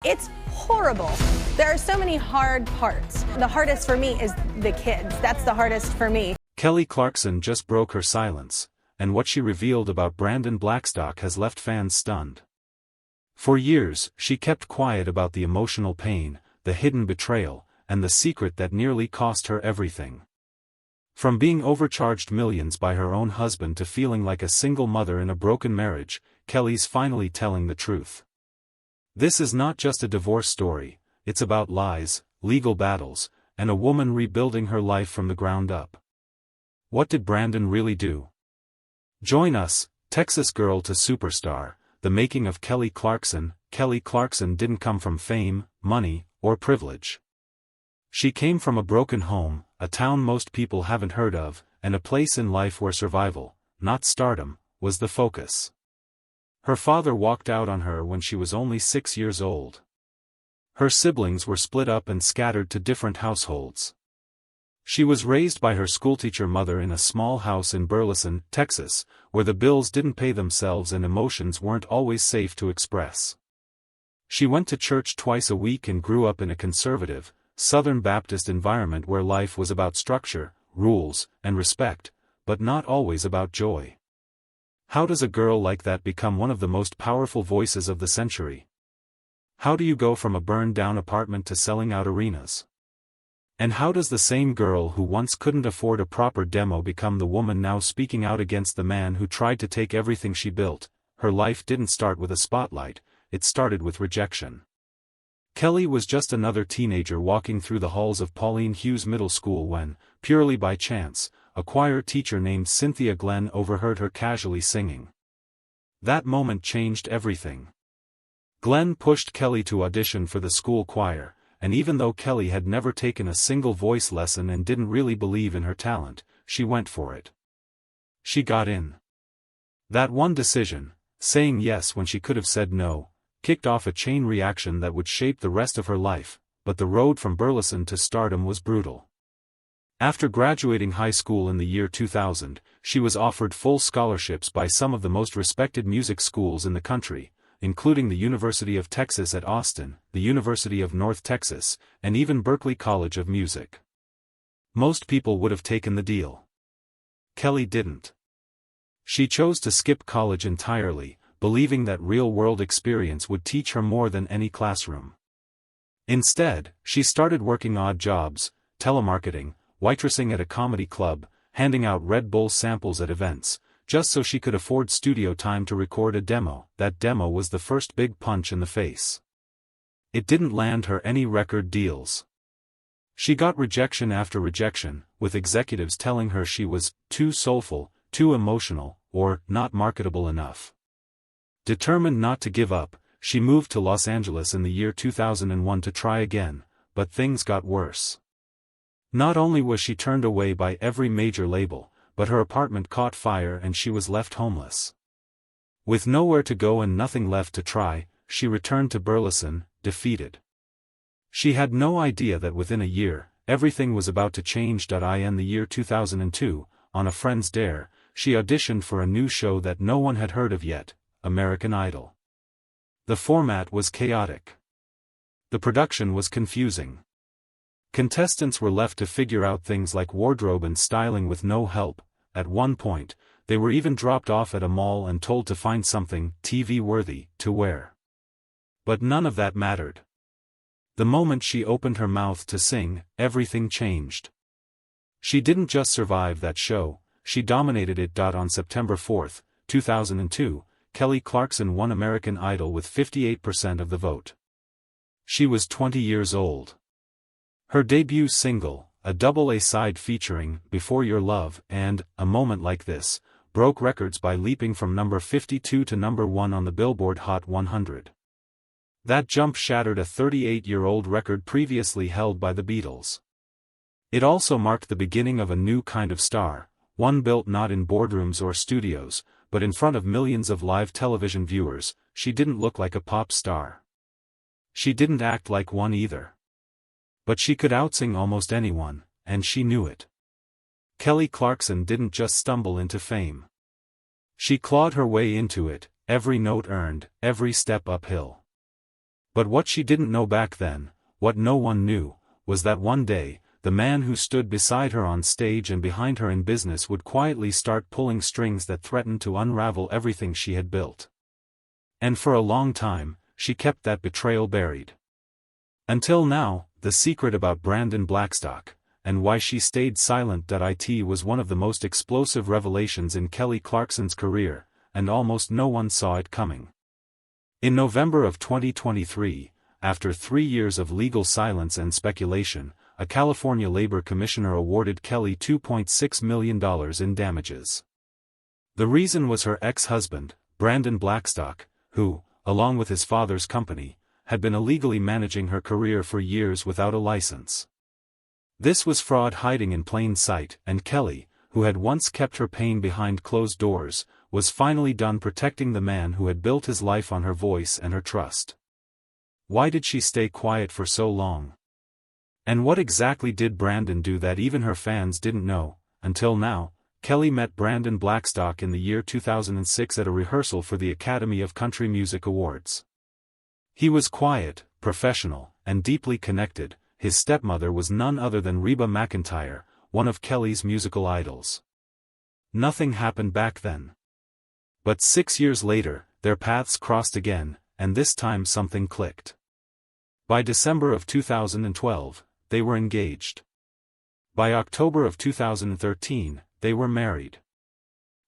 It's horrible. There are so many hard parts. The hardest for me is the kids. That's the hardest for me. Kelly Clarkson just broke her silence, and what she revealed about Brandon Blackstock has left fans stunned. For years, she kept quiet about the emotional pain, the hidden betrayal, and the secret that nearly cost her everything. From being overcharged millions by her own husband to feeling like a single mother in a broken marriage, Kelly's finally telling the truth. This is not just a divorce story, it's about lies, legal battles, and a woman rebuilding her life from the ground up. What did Brandon really do? Join us, Texas girl to superstar, the making of Kelly Clarkson. Kelly Clarkson didn't come from fame, money, or privilege. She came from a broken home, a town most people haven't heard of, and a place in life where survival, not stardom, was the focus. Her father walked out on her when she was only 6 years old. Her siblings were split up and scattered to different households. She was raised by her schoolteacher mother in a small house in Burleson, Texas, where the bills didn't pay themselves and emotions weren't always safe to express. She went to church twice a week and grew up in a conservative, Southern Baptist environment where life was about structure, rules, and respect, but not always about joy. How does a girl like that become one of the most powerful voices of the century? How do you go from a burned-down apartment to selling out arenas? And how does the same girl who once couldn't afford a proper demo become the woman now speaking out against the man who tried to take everything she built? Her life didn't start with a spotlight, it started with rejection. Kelly was just another teenager walking through the halls of Pauline Hughes Middle School when, purely by chance, a choir teacher named Cynthia Glenn overheard her casually singing. That moment changed everything. Glenn pushed Kelly to audition for the school choir, and even though Kelly had never taken a single voice lesson and didn't really believe in her talent, she went for it. She got in. That one decision, saying yes when she could have said no, kicked off a chain reaction that would shape the rest of her life, but the road from Burleson to stardom was brutal. After graduating high school in the year 2000, she was offered full scholarships by some of the most respected music schools in the country, including the University of Texas at Austin, the University of North Texas, and even Berklee College of Music. Most people would have taken the deal. Kelly didn't. She chose to skip college entirely, believing that real-world experience would teach her more than any classroom. Instead, she started working odd jobs, telemarketing, waitressing at a comedy club, handing out Red Bull samples at events, just so she could afford studio time to record a demo. That demo was the first big punch in the face. It didn't land her any record deals. She got rejection after rejection, with executives telling her she was too soulful, too emotional, or not marketable enough. Determined not to give up, she moved to Los Angeles in the year 2001 to try again, but things got worse. Not only was she turned away by every major label, but her apartment caught fire and she was left homeless. With nowhere to go and nothing left to try, she returned to Burleson, defeated. She had no idea that within a year, everything was about to change. In the year 2002, on a friend's dare, she auditioned for a new show that no one had heard of yet, American Idol. The format was chaotic. The production was confusing. Contestants were left to figure out things like wardrobe and styling with no help. At one point, they were even dropped off at a mall and told to find something TV-worthy to wear. But none of that mattered. The moment she opened her mouth to sing, everything changed. She didn't just survive that show, she dominated it. On September 4, 2002, Kelly Clarkson won American Idol with 58% of the vote. She was 20 years old. Her debut single, a double-A side featuring Before Your Love and A Moment Like This, broke records by leaping from number 52 to number 1 on the Billboard Hot 100. That jump shattered a 38-year-old record previously held by the Beatles. It also marked the beginning of a new kind of star, one built not in boardrooms or studios, but in front of millions of live television viewers. She didn't look like a pop star. She didn't act like one either. But she could outsing almost anyone, and she knew it. Kelly Clarkson didn't just stumble into fame. She clawed her way into it, every note earned, every step uphill. But what she didn't know back then, what no one knew, was that one day, the man who stood beside her on stage and behind her in business would quietly start pulling strings that threatened to unravel everything she had built. And for a long time, she kept that betrayal buried. Until now, the secret about Brandon Blackstock, and why she stayed silent. It was one of the most explosive revelations in Kelly Clarkson's career, and almost no one saw it coming. In November of 2023, after 3 years of legal silence and speculation, a California labor commissioner awarded Kelly $2.6 million in damages. The reason was her ex-husband, Brandon Blackstock, who, along with his father's company, had been illegally managing her career for years without a license. This was fraud hiding in plain sight, and Kelly, who had once kept her pain behind closed doors, was finally done protecting the man who had built his life on her voice and her trust. Why did she stay quiet for so long? And what exactly did Brandon do that even her fans didn't know? Until now, Kelly met Brandon Blackstock in the year 2006 at a rehearsal for the Academy of Country Music Awards. He was quiet, professional, and deeply connected. His stepmother was none other than Reba McEntire, one of Kelly's musical idols. Nothing happened back then. But 6 years later, their paths crossed again, and this time something clicked. By December of 2012, they were engaged. By October of 2013, they were married.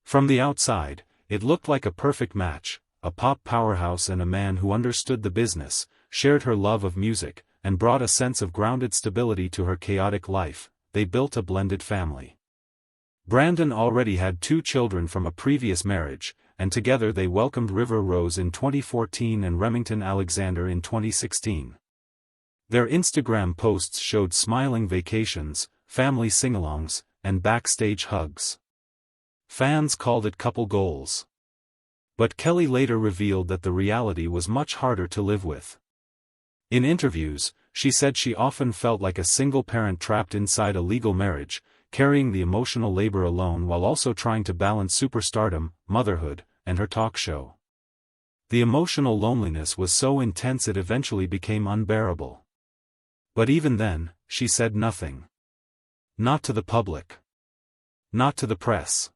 From the outside, it looked like a perfect match, a pop powerhouse and a man who understood the business, shared her love of music, and brought a sense of grounded stability to her chaotic life. They built a blended family. Brandon already had 2 children from a previous marriage, and together they welcomed River Rose in 2014 and Remington Alexander in 2016. Their Instagram posts showed smiling vacations, family sing-alongs, and backstage hugs. Fans called it couple goals. But Kelly later revealed that the reality was much harder to live with. In interviews, she said she often felt like a single parent trapped inside a legal marriage, carrying the emotional labor alone while also trying to balance superstardom, motherhood, and her talk show. The emotional loneliness was so intense it eventually became unbearable. But even then, she said nothing. Not to the public. Not to the press.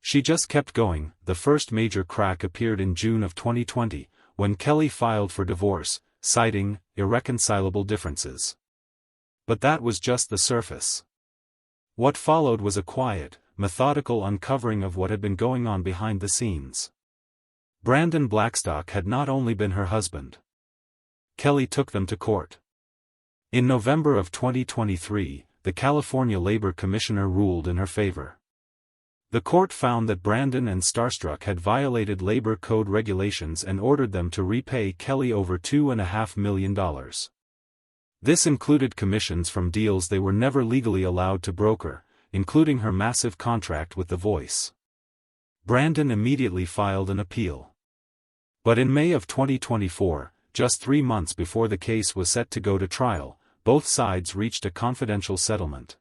She just kept going. The first major crack appeared in June of 2020, when Kelly filed for divorce, citing irreconcilable differences. But that was just the surface. What followed was a quiet, methodical uncovering of what had been going on behind the scenes. Brandon Blackstock had not only been her husband. Kelly took them to court. In November of 2023, the California Labor Commissioner ruled in her favor. The court found that Brandon and Starstruck had violated labor code regulations and ordered them to repay Kelly over $2.5 million. This included commissions from deals they were never legally allowed to broker, including her massive contract with The Voice. Brandon immediately filed an appeal. But in May of 2024, just 3 months before the case was set to go to trial, both sides reached a confidential settlement.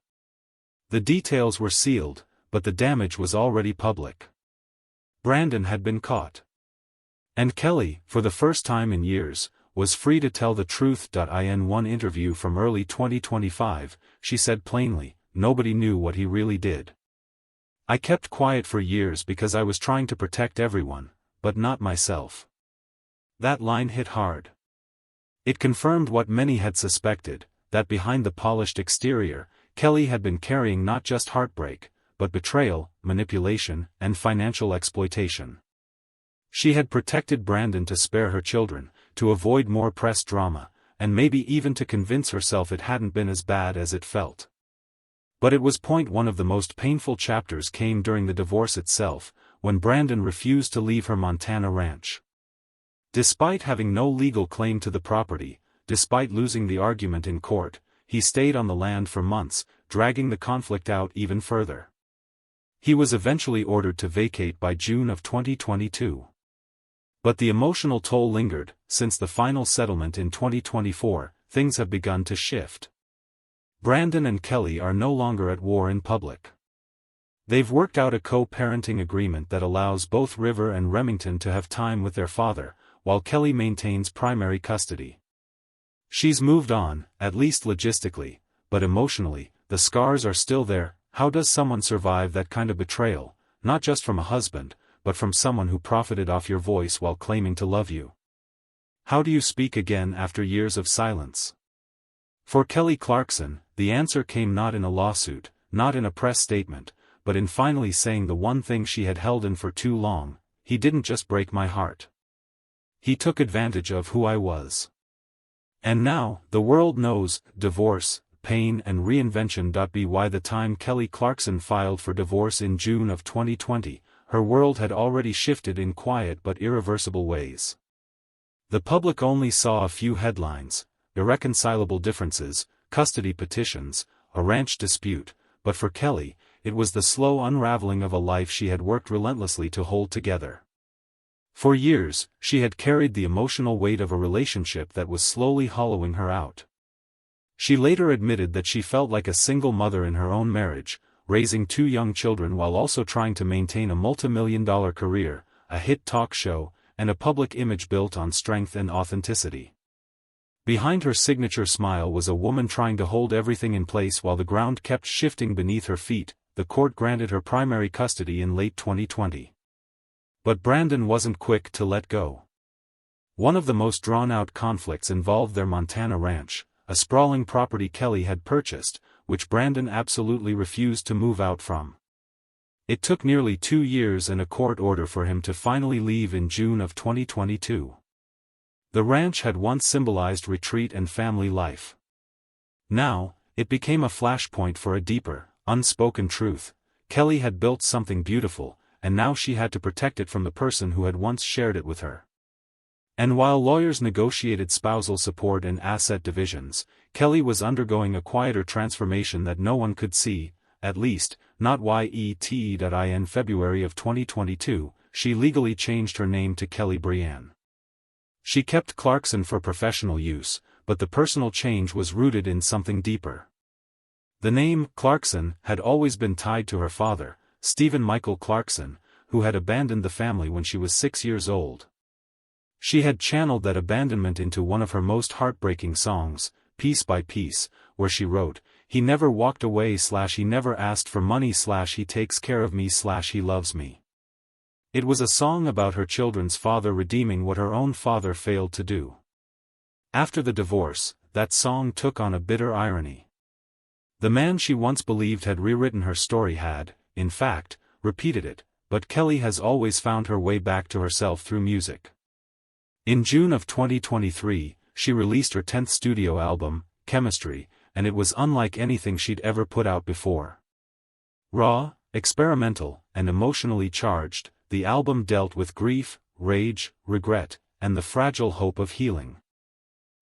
The details were sealed, but the damage was already public. Brandon had been caught. And Kelly, for the first time in years, was free to tell the truth. In one interview from early 2025, she said plainly, "Nobody knew what he really did. I kept quiet for years because I was trying to protect everyone, but not myself." That line hit hard. It confirmed what many had suspected, that behind the polished exterior, Kelly had been carrying not just heartbreak, but betrayal, manipulation, and financial exploitation. She had protected Brandon to spare her children, to avoid more press drama, and maybe even to convince herself it hadn't been as bad as it felt. But it was one of the most painful chapters came during the divorce itself, when Brandon refused to leave her Montana ranch. Despite having no legal claim to the property, despite losing the argument in court, he stayed on the land for months, dragging the conflict out even further. He was eventually ordered to vacate by June of 2022. But the emotional toll lingered. Since the final settlement in 2024, things have begun to shift. Brandon and Kelly are no longer at war in public. They've worked out a co-parenting agreement that allows both River and Remington to have time with their father, while Kelly maintains primary custody. She's moved on, at least logistically, but emotionally, the scars are still there. How does someone survive that kind of betrayal, not just from a husband, but from someone who profited off your voice while claiming to love you? How do you speak again after years of silence? For Kelly Clarkson, the answer came not in a lawsuit, not in a press statement, but in finally saying the one thing she had held in for too long: he didn't just break my heart. He took advantage of who I was. And now, the world knows, divorce, pain and reinvention. By the time Kelly Clarkson filed for divorce in June of 2020, her world had already shifted in quiet but irreversible ways. The public only saw a few headlines: irreconcilable differences, custody petitions, a ranch dispute, but for Kelly, it was the slow unraveling of a life she had worked relentlessly to hold together. For years, she had carried the emotional weight of a relationship that was slowly hollowing her out. She later admitted that she felt like a single mother in her own marriage, raising 2 young children while also trying to maintain a multi-million-dollar career, a hit talk show, and a public image built on strength and authenticity. Behind her signature smile was a woman trying to hold everything in place while the ground kept shifting beneath her feet. The court granted her primary custody in late 2020. But Brandon wasn't quick to let go. One of the most drawn-out conflicts involved their Montana ranch, a sprawling property Kelly had purchased, which Brandon absolutely refused to move out from. It took nearly 2 years and a court order for him to finally leave in June of 2022. The ranch had once symbolized retreat and family life. Now, it became a flashpoint for a deeper, unspoken truth: Kelly had built something beautiful, and now she had to protect it from the person who had once shared it with her. And while lawyers negotiated spousal support and asset divisions, Kelly was undergoing a quieter transformation that no one could see, at least, not yet. In February of 2022, she legally changed her name to Kelly Brianne. She kept Clarkson for professional use, but the personal change was rooted in something deeper. The name, Clarkson, had always been tied to her father, Stephen Michael Clarkson, who had abandoned the family when she was 6 years old. She had channeled that abandonment into one of her most heartbreaking songs, Piece by Piece, where she wrote, "He never walked away / he never asked for money / he takes care of me / he loves me." It was a song about her children's father redeeming what her own father failed to do. After the divorce, that song took on a bitter irony. The man she once believed had rewritten her story had, in fact, repeated it, but Kelly has always found her way back to herself through music. In June of 2023, she released her 10th studio album, Chemistry, and it was unlike anything she'd ever put out before. Raw, experimental, and emotionally charged, the album dealt with grief, rage, regret, and the fragile hope of healing.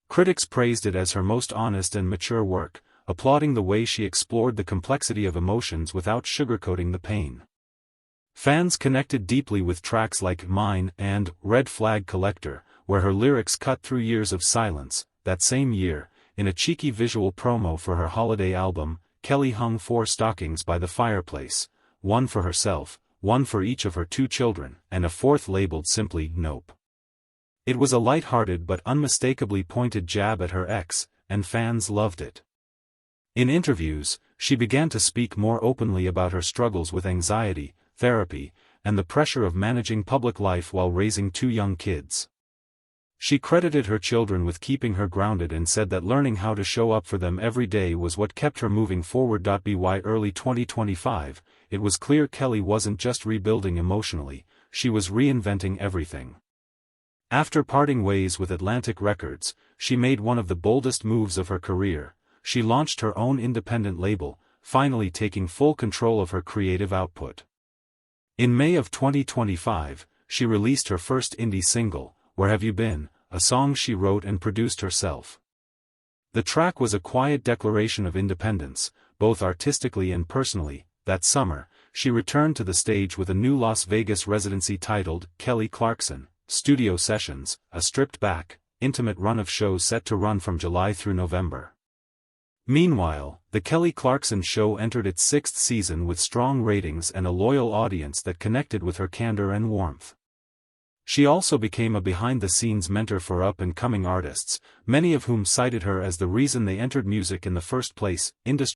Critics praised it as her most honest and mature work, applauding the way she explored the complexity of emotions without sugarcoating the pain. Fans connected deeply with tracks like Mine and Red Flag Collector, where her lyrics cut through years of silence. That same year, in a cheeky visual promo for her holiday album, Kelly hung 4 stockings by the fireplace, one for herself, one for each of her 2 children, and a 4th labeled simply Nope. It was a light-hearted but unmistakably pointed jab at her ex, and fans loved it. In interviews, she began to speak more openly about her struggles with anxiety, therapy, and the pressure of managing public life while raising 2 young kids. She credited her children with keeping her grounded and said that learning how to show up for them every day was what kept her moving forward. By early 2025, it was clear Kelly wasn't just rebuilding emotionally, she was reinventing everything. After parting ways with Atlantic Records, she made one of the boldest moves of her career. She launched her own independent label, finally taking full control of her creative output. In May of 2025, she released her first indie single, Where Have You Been?, a song she wrote and produced herself. The track was a quiet declaration of independence, both artistically and personally. That summer, she returned to the stage with a new Las Vegas residency titled Kelly Clarkson Studio Sessions, a stripped-back, intimate run of shows set to run from July through November. Meanwhile, The Kelly Clarkson Show entered its 6th season with strong ratings and a loyal audience that connected with her candor and warmth. She also became a behind-the-scenes mentor for up-and-coming artists, many of whom cited her as the reason they entered music in the first place. Industry